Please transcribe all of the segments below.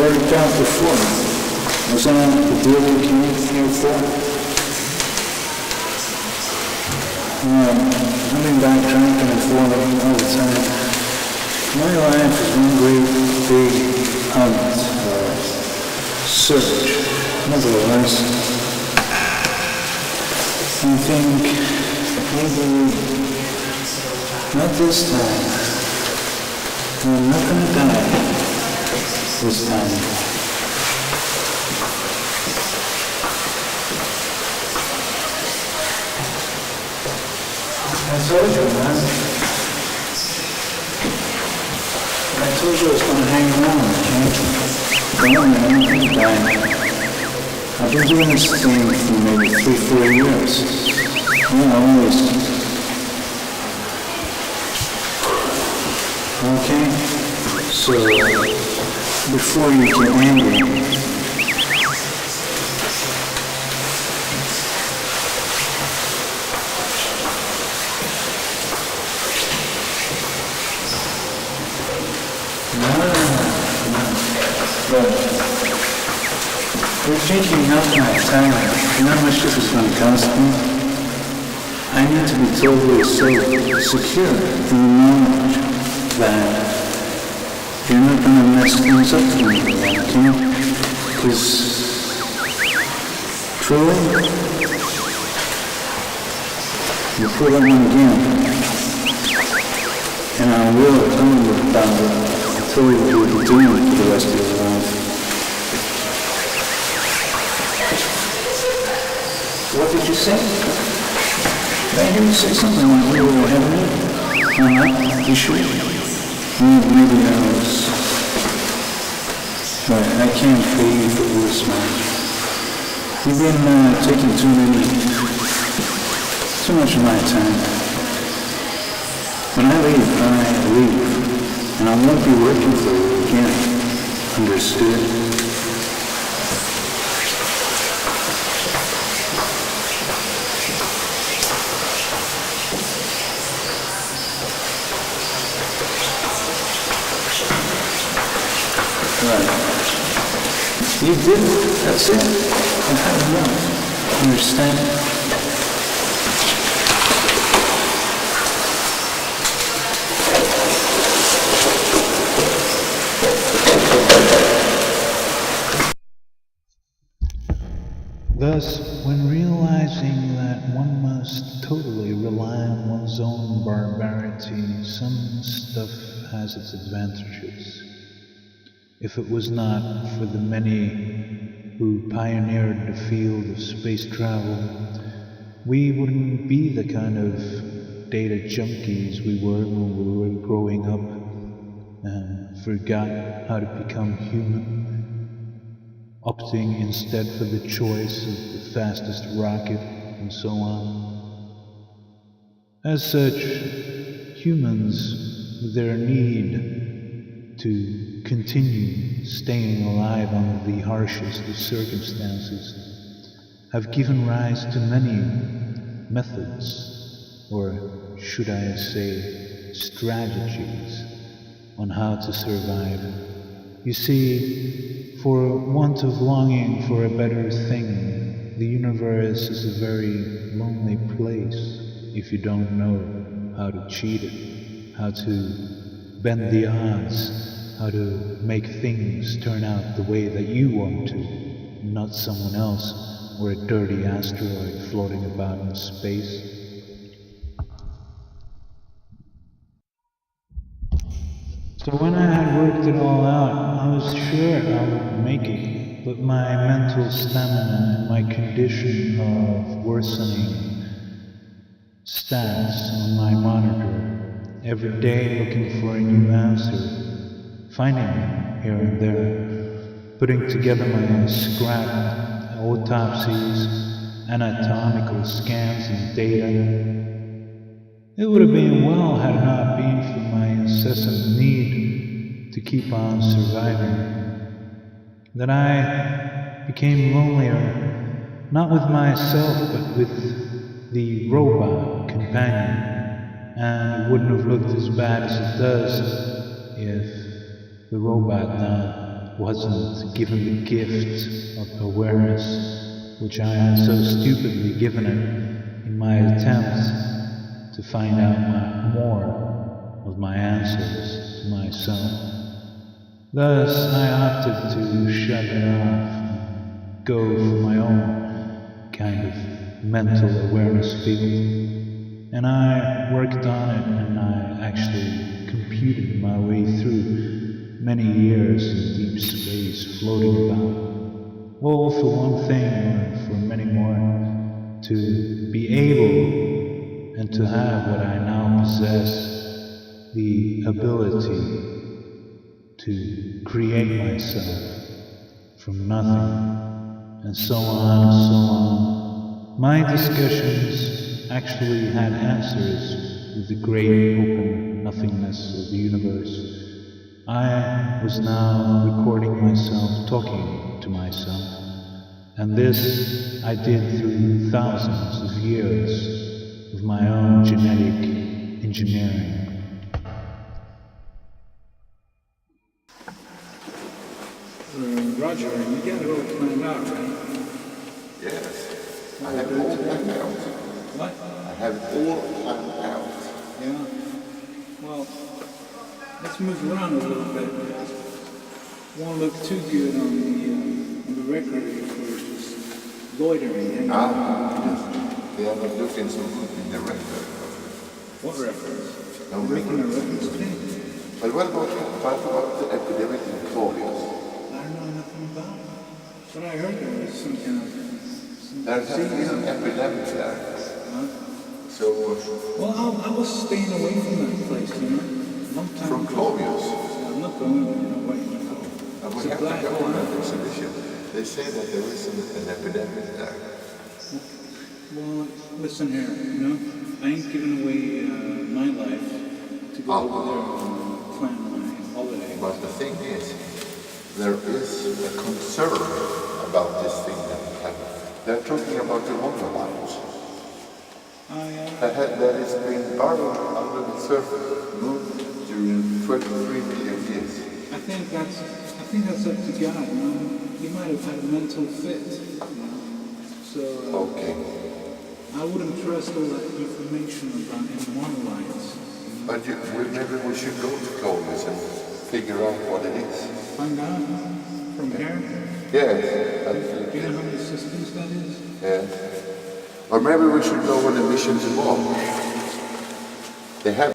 worked out before. Wasn't that the deal we came here for? I've been backtracking and forth all the time. My life is one great big search. Nevertheless, I think maybe not this time. I'm not gonna die this time. I told you, man. I told you I was gonna hang around, okay? Don't worry, man, I'm gonna die. I've been doing this thing for maybe 3-4 years. Always. Okay? So, before you get angry, You're taking up my time. You know how much this is going to cost me? I need to be totally so secure in the knowledge that you're not going to mess things up for me, okay? Because, truly, you pull that one again, and I will tell you about it. I'll tell you what you're doing for the rest of your life. What did you say? Did I hear you say something like we were having it? You sure? Maybe I was. But I can't pay you for this, man. You've been taking too much of my time. When I leave, and I won't be working for you again. Understood? Right. You did it. That's it. I've had enough. Understand? Thus, when realizing that one must totally rely on one's own barbarity, some stuff has its advantages. If it was not for the many who pioneered the field of space travel, we wouldn't be the kind of data junkies we were when we were growing up and forgot how to become human, opting instead for the choice of the fastest rocket and so on. As such, humans, with their need to continue staying alive under the harshest of circumstances, have given rise to many methods, or should I say strategies, on how to survive. You see, for want of longing for a better thing, the universe is a very lonely place if you don't know how to cheat it, how to bend the odds, how to make things turn out the way that you want to, not someone else or a dirty asteroid floating about in space. So when I had worked it all out, I was sure I would make it, but my mental stamina and my condition of worsening stats on my monitor, every day looking for a new answer, finding them here and there, putting together my scrap autopsies, anatomical scans and data. It would have been well had it not been for my incessant need to keep on surviving, that I became lonelier, not with myself but with the robot companion, and it wouldn't have looked as bad as it does if the robot now wasn't given the gift of awareness, which I had so stupidly given it in my attempt to find out more of my answers to myself. Thus, I opted to shut it off and go for my own kind of mental awareness field. And I worked on it, and I actually computed my way through many years in deep space floating about. Well, for one thing, or for many more, to be able and to have what I now possess, the ability to create myself from nothing, and so on and so on. My discussions actually had answers with the great open nothingness of the universe. I was now recording myself talking to myself, and this I did through thousands of years of my own genetic engineering. Roger, you got it all planned out, right? Yes. I have it all planned out. What? I have it all planned out. Yeah. Well, let's move around a little bit. Won't look too good on the record if we're just loitering. Yes. They are not looking so good in the record. What records? No We're making a record. record today. But what about the epidemic in Claudius? I don't know nothing about it. But I heard there was some kind of... There's an epidemic there. Huh? So, Well, I was staying away from that place, you know. Long time from ago. Claudius, I'm not going away. we It's a have black to go hole. on that exhibition. They say that there is an epidemic there. Well, listen here, you know, I ain't giving away my life to go over there and plan my holiday. But the thing is, there is a concern about this thing that happened. They're talking about the monobites. That has been buried under the surface moon during 23 million years. I think that's up to God, you know. He might have had a mental fit, you know. So Okay. I wouldn't trust all that information about monolites. But maybe we should go to Claudius and figure out what it is. Find out from here. Yes. Do you know how many systems that is? Yes. Or maybe we should go on a mission to Mars. They have.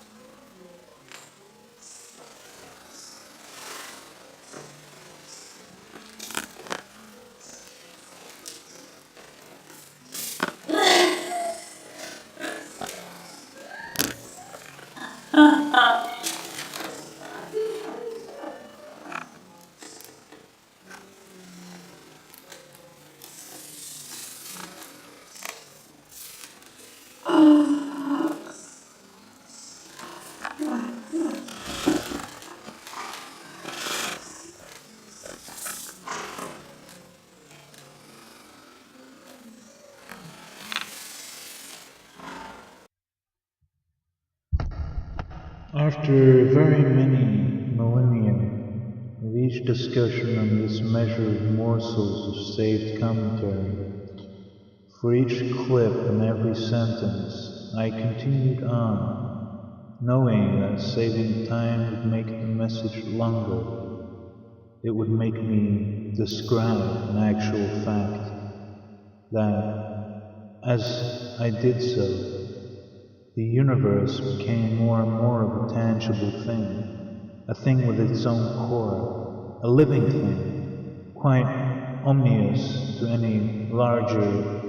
After very many millennia of each discussion on this measured morsels of saved commentary, for each clip and every sentence, I continued on, knowing that saving time would make the message longer. It would make me describe an actual fact that, as I did so, the universe became more and more of a tangible thing, a thing with its own core, a living thing, quite omnious to any larger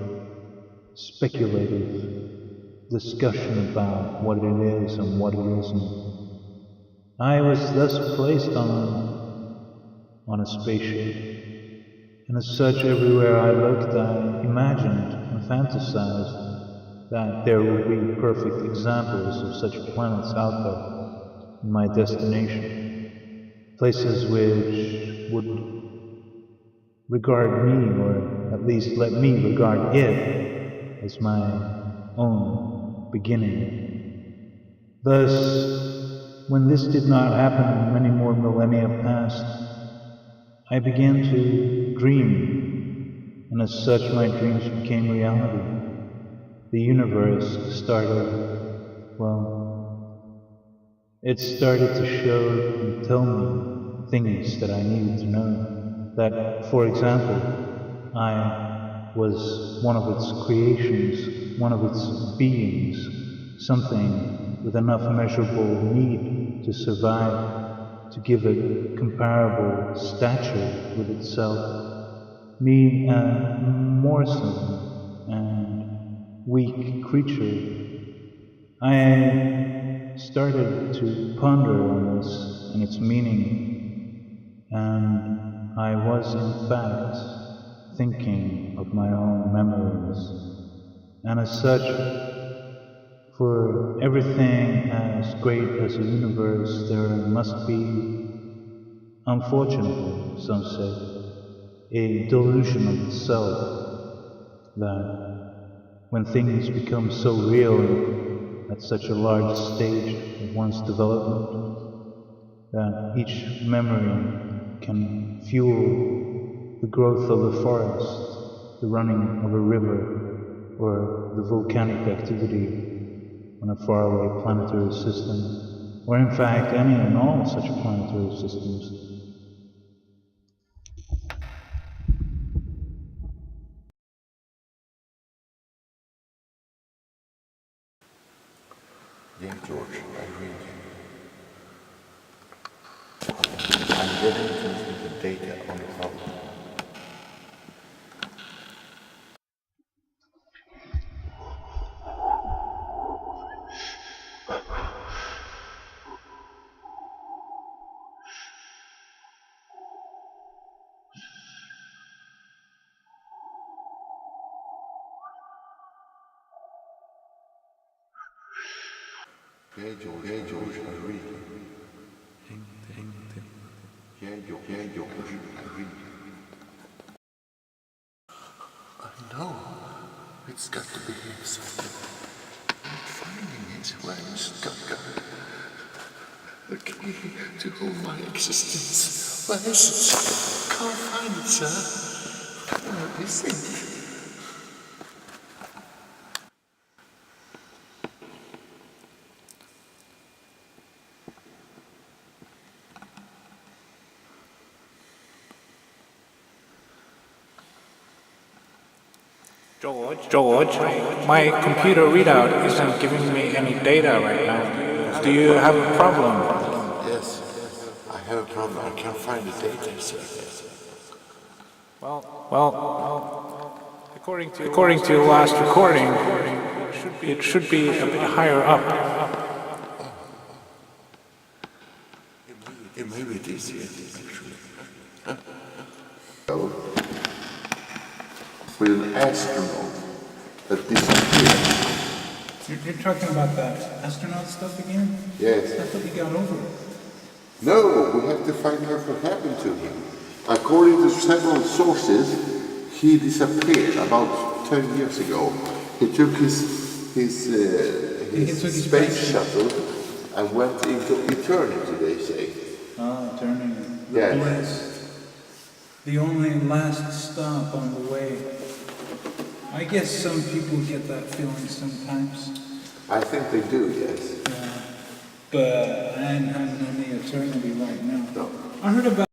speculative discussion about what it is and what it isn't. I was thus placed on a spaceship, and as such everywhere I looked I imagined and fantasized that there would be perfect examples of such planets out there in my destination, places which would regard me, or at least let me regard it, as my own beginning. Thus, when this did not happen and many more millennia passed, I began to dream, and as such my dreams became reality. The universe started, well, it started to show and tell me things that I needed to know. That, for example, I was one of its creations, one of its beings, something with enough measurable need to survive, to give it comparable stature with itself. Me, a morsel and weak creature, I started to ponder on this and its meaning, and I was in fact thinking of my own memories. And as such, for everything as great as a universe, there must be, unfortunately, some say, a delusion of the self, that when things become so real at such a large stage of one's development, that each memory can fuel the growth of a forest, the running of a river, or the volcanic activity on a faraway planetary system, or in fact any and all such planetary systems. Yeah, George, I read you. I'm getting to the data on the problem. Yeah, George, I read you. Yeah, George, I read you. I know. It's got to be something. I'm finding it. Where is it got to go? The key to all my existence. Where is it? Can't find it, sir. Where is it? George, my computer readout isn't giving me any data right now. Do you have a problem? Yes, I have a problem. I can't find the data, sir. Well, according to your last recording, it should be a bit higher up. Maybe it is here, actually. With an astronaut that disappeared. You're talking about that astronaut stuff again? Yes. I thought you got over it. No, we have to find out what happened to him. According to several sources, he disappeared about 10 years ago. He took his space shuttle and went into eternity, they say. Ah, eternity. Yes. The only last stop on the way. I guess some people get that feeling sometimes. I think they do, yes. Yeah. But I'm having only eternity right now. No. I heard about